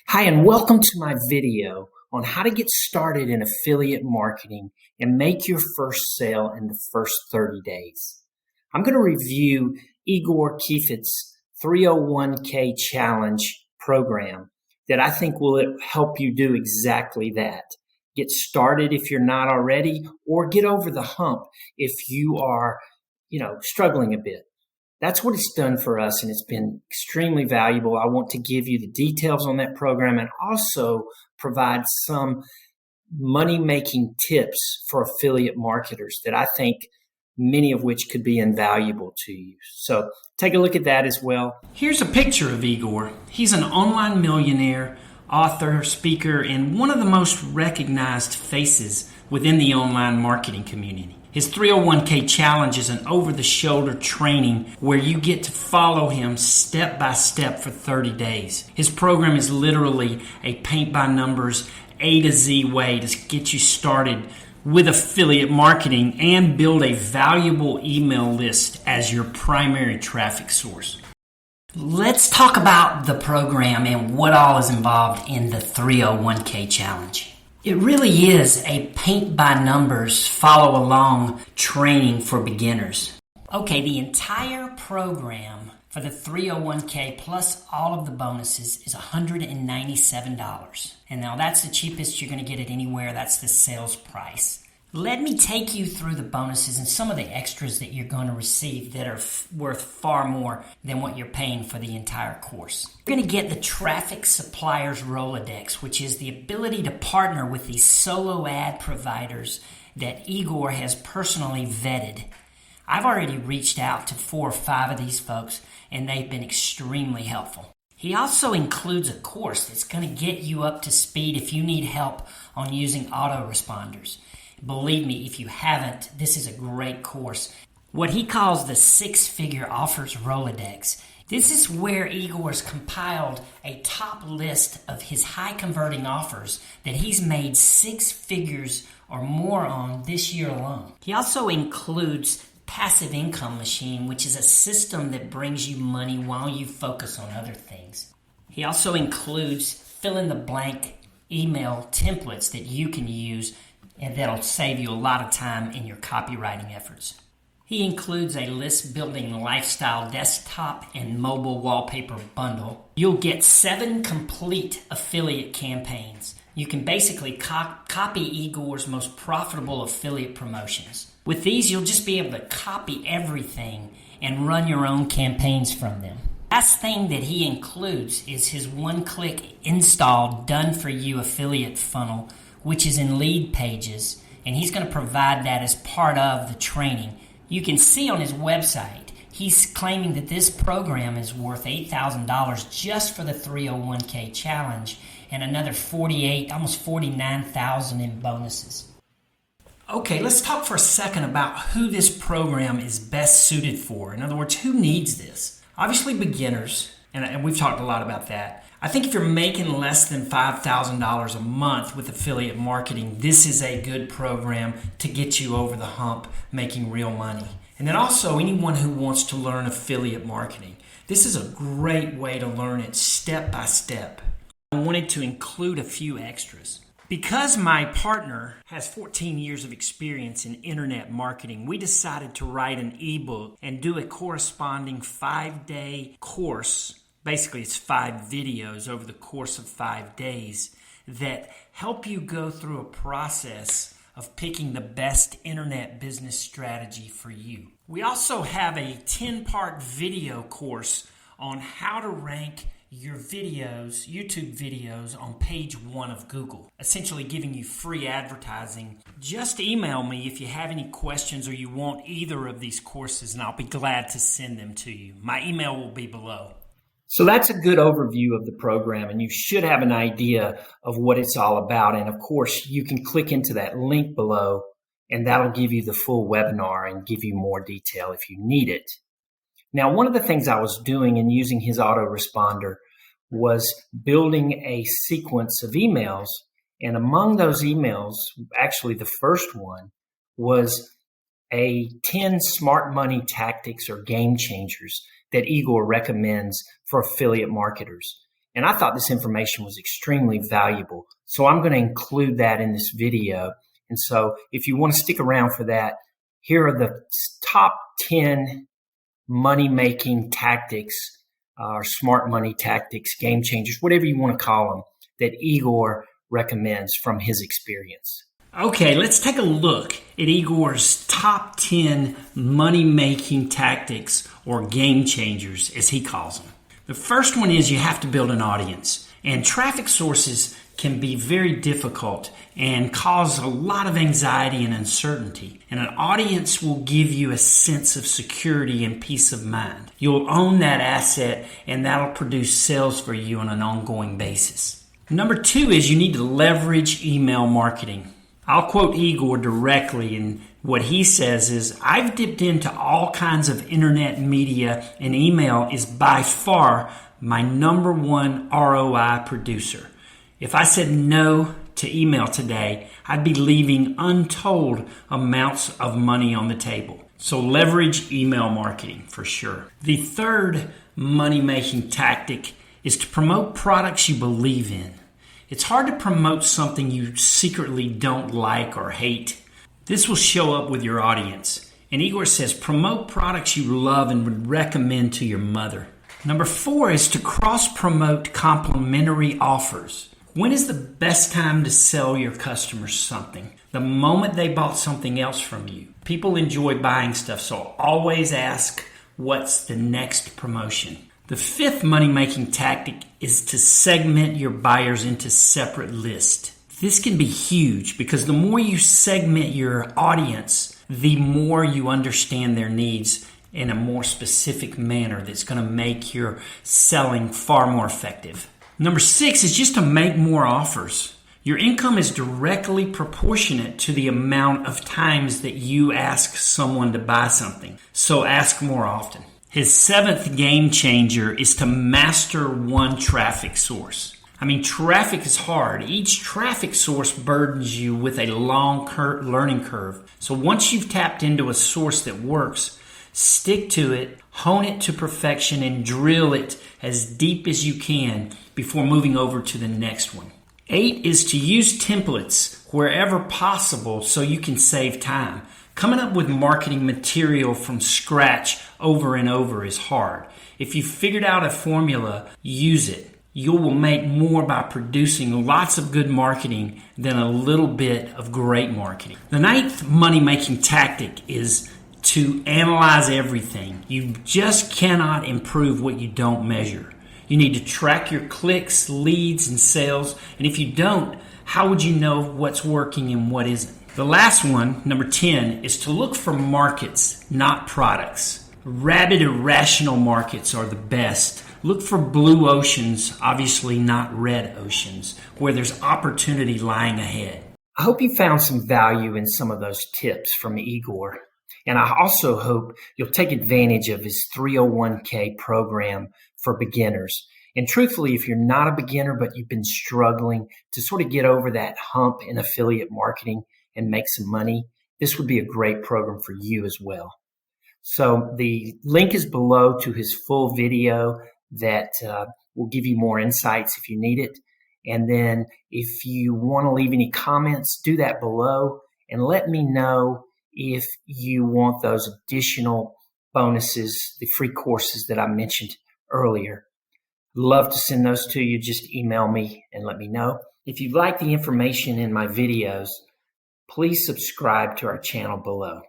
Hi, and welcome to my video on how to get started in affiliate marketing and make your first sale in the first 30 days. I'm going to review Igor Kheifets' 301k challenge program that I think will help you do exactly that. Get started if you're not already, or get over the hump if you are, struggling a bit. That's what it's done for us, and it's been extremely valuable. I want to give you the details on that program and also provide some money-making tips for affiliate marketers that I think many of which could be invaluable to you. So take a look at that as well. Here's a picture of Igor. He's an online millionaire, author, speaker, and one of the most recognized faces within the online marketing community. His 301k challenge is an over-the-shoulder training where you get to follow him step by step for 30 days. His program is literally a paint-by-numbers, A to Z way to get you started with affiliate marketing and build a valuable email list as your primary traffic source. Let's talk about the program and what all is involved in the 301k challenge. It really is a paint-by-numbers, follow-along training for beginners. Okay, the entire program for the 301k plus all of the bonuses is $197. And now that's the cheapest you're going to get it anywhere. That's the sales price. Let me take you through the bonuses and some of the extras that you're going to receive that are worth far more than what you're paying for the entire course. You're going to get the Traffic Suppliers Rolodex, which is the ability to partner with these solo ad providers that Igor has personally vetted. I've already reached out to 4 or 5 of these folks, and they've been extremely helpful. He also includes a course that's going to get you up to speed if you need help on using autoresponders. Believe me, if you haven't, this is a great course. What he calls the 6-figure offers Rolodex. This is where Igor's compiled a top list of his high-converting offers that he's made 6 figures or more on this year alone. He also includes Passive Income Machine, which is a system that brings you money while you focus on other things. He also includes fill-in-the-blank email templates that you can use, and that'll save you a lot of time in your copywriting efforts. He includes a list building lifestyle desktop and mobile wallpaper bundle. You'll get 7 complete affiliate campaigns. You can basically copy Igor's most profitable affiliate promotions. With these, you'll just be able to copy everything and run your own campaigns from them. Last thing that he includes is his one-click install done-for-you affiliate funnel, which is in Lead Pages, and he's going to provide that as part of the training. You can see on his website, he's claiming that this program is worth $8,000 just for the 301k challenge and another almost $49,000 in bonuses. Okay, let's talk for a second about who this program is best suited for. In other words, who needs this? Obviously beginners, and we've talked a lot about that. I think if you're making less than $5,000 a month with affiliate marketing, this is a good program to get you over the hump making real money. And then also anyone who wants to learn affiliate marketing. This is a great way to learn it step by step. I wanted to include a few extras. Because my partner has 14 years of experience in internet marketing, we decided to write an ebook and do a corresponding 5-day course. Basically, it's 5 videos over the course of 5 days that help you go through a process of picking the best internet business strategy for you. We also have a 10-part video course on how to rank your videos, YouTube videos, on page 1 of Google, essentially giving you free advertising. Just email me if you have any questions or you want either of these courses, and I'll be glad to send them to you. My email will be below. So that's a good overview of the program, and you should have an idea of what it's all about. And of course, you can click into that link below, and that'll give you the full webinar and give you more detail if you need it. Now, one of the things I was doing in using his autoresponder was building a sequence of emails. And among those emails, actually the first one was a 10 smart money tactics or game changers that Igor recommends for affiliate marketers. And I thought this information was extremely valuable. So I'm going to include that in this video. And so if you want to stick around for that, here are the top 10 money-making tactics, or smart money tactics, game changers, whatever you want to call them, that Igor recommends from his experience. Okay, let's take a look at Igor's top 10 money-making tactics, or game changers, as he calls them. The first one is you have to build an audience. And traffic sources can be very difficult and cause a lot of anxiety and uncertainty. And an audience will give you a sense of security and peace of mind. You'll own that asset, and that'll produce sales for you on an ongoing basis. Number 2 is you need to leverage email marketing. I'll quote Igor directly, and what he says is, I've dipped into all kinds of internet media, and email is by far my number one ROI producer. If I said no to email today, I'd be leaving untold amounts of money on the table. So leverage email marketing for sure. The third money-making tactic is to promote products you believe in. It's hard to promote something you secretly don't like or hate. This will show up with your audience. And Igor says promote products you love and would recommend to your mother. Number 4 is to cross-promote complimentary offers. When is the best time to sell your customers something? The moment they bought something else from you. People enjoy buying stuff, so always ask, what's the next promotion? The 5th money-making tactic is to segment your buyers into separate lists. This can be huge because the more you segment your audience, the more you understand their needs in a more specific manner that's going to make your selling far more effective. Number 6 is just to make more offers. Your income is directly proportionate to the amount of times that you ask someone to buy something. So ask more often. His 7th game changer is to master one traffic source. I mean, traffic is hard. Each traffic source burdens you with a long learning curve. So once you've tapped into a source that works, stick to it, hone it to perfection, and drill it as deep as you can before moving over to the next one. 8 is to use templates wherever possible so you can save time. Coming up with marketing material from scratch over and over is hard. If you've figured out a formula, use it. You will make more by producing lots of good marketing than a little bit of great marketing. The 9th money-making tactic is to analyze everything. You just cannot improve what you don't measure. You need to track your clicks, leads, and sales. And if you don't, how would you know what's working and what isn't? The last one, number 10, is to look for markets, not products. Rabid, irrational markets are the best. Look for blue oceans, obviously not red oceans, where there's opportunity lying ahead. I hope you found some value in some of those tips from Igor. And I also hope you'll take advantage of his 301k program for beginners. And truthfully, if you're not a beginner, but you've been struggling to sort of get over that hump in affiliate marketing and make some money, this would be a great program for you as well. So the link is below to his full video that will give you more insights if you need it. And then if you want to leave any comments, do that below and let me know if you want those additional bonuses, the free courses that I mentioned earlier. Love to send those to you. Just email me and let me know. If you like the information in my videos, please subscribe to our channel below.